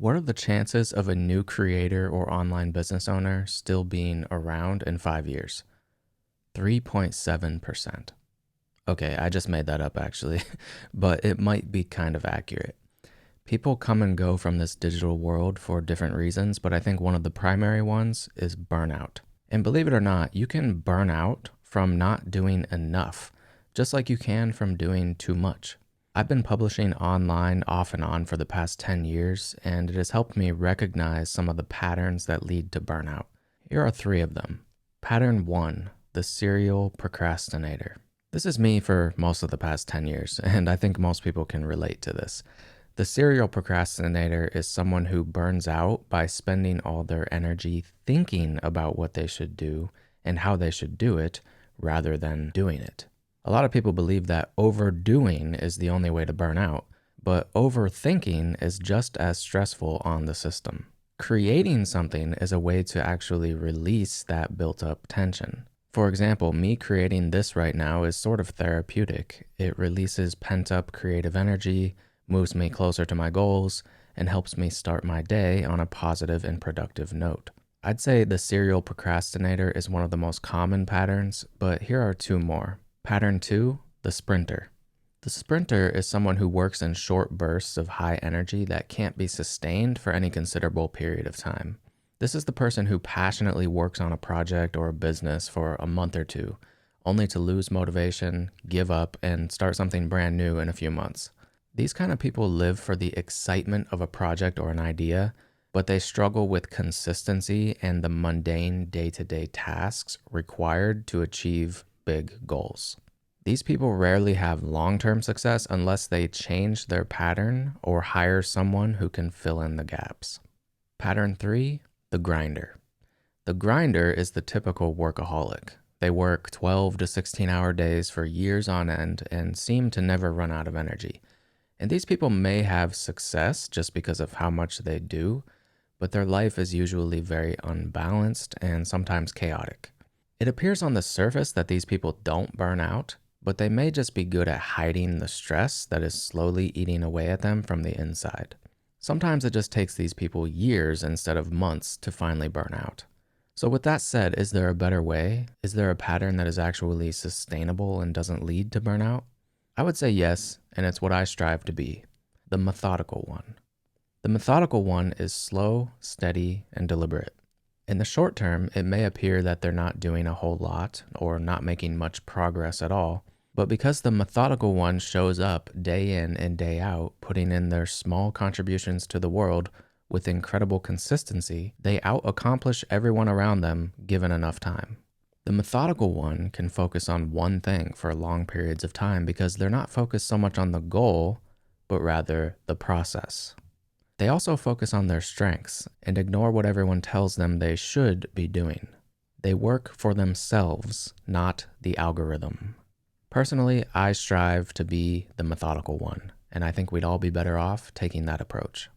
What are the chances of a new creator or online business owner still being around in 5 years? 3.7%. Okay, I just made that up actually, but it might be kind of accurate. People come and go from this digital world for different reasons, but I think one of the primary ones is burnout. And believe it or not, you can burn out from not doing enough, just like you can from doing too much. I've been publishing online off and on for the past 10 years, and it has helped me recognize some of the patterns that lead to burnout. Here are three of them. Pattern 1, the serial procrastinator. This is me for most of the past 10 years, and I think most people can relate to this. The serial procrastinator is someone who burns out by spending all their energy thinking about what they should do and how they should do it rather than doing it. A lot of people believe that overdoing is the only way to burn out, but overthinking is just as stressful on the system. Creating something is a way to actually release that built up tension. For example, me creating this right now is sort of therapeutic. It releases pent up creative energy, moves me closer to my goals, and helps me start my day on a positive and productive note. I'd say the serial procrastinator is one of the most common patterns, but here are two more. Pattern 2, the sprinter. The sprinter is someone who works in short bursts of high energy that can't be sustained for any considerable period of time. This is the person who passionately works on a project or a business for a month or two, only to lose motivation, give up, and start something brand new in a few months. These kind of people live for the excitement of a project or an idea, but they struggle with consistency and the mundane day-to-day tasks required to achieve big goals. These people rarely have long-term success unless they change their pattern or hire someone who can fill in the gaps. Pattern 3, the grinder. The grinder is the typical workaholic. They work 12 to 16-hour days for years on end and seem to never run out of energy. And these people may have success just because of how much they do, but their life is usually very unbalanced and sometimes chaotic. It appears on the surface that these people don't burn out, but they may just be good at hiding the stress that is slowly eating away at them from the inside. Sometimes it just takes these people years instead of months to finally burn out. So with that said, is there a better way? Is there a pattern that is actually sustainable and doesn't lead to burnout? I would say yes, and it's what I strive to be, the methodical one. The methodical one is slow, steady, and deliberate. In the short term, it may appear that they're not doing a whole lot or not making much progress at all, but because the methodical one shows up day in and day out, putting in their small contributions to the world with incredible consistency, they out-accomplish everyone around them given enough time. The methodical one can focus on one thing for long periods of time because they're not focused so much on the goal, but rather the process. They also focus on their strengths and ignore what everyone tells them they should be doing. They work for themselves, not the algorithm. Personally, I strive to be the methodical one, and I think we'd all be better off taking that approach.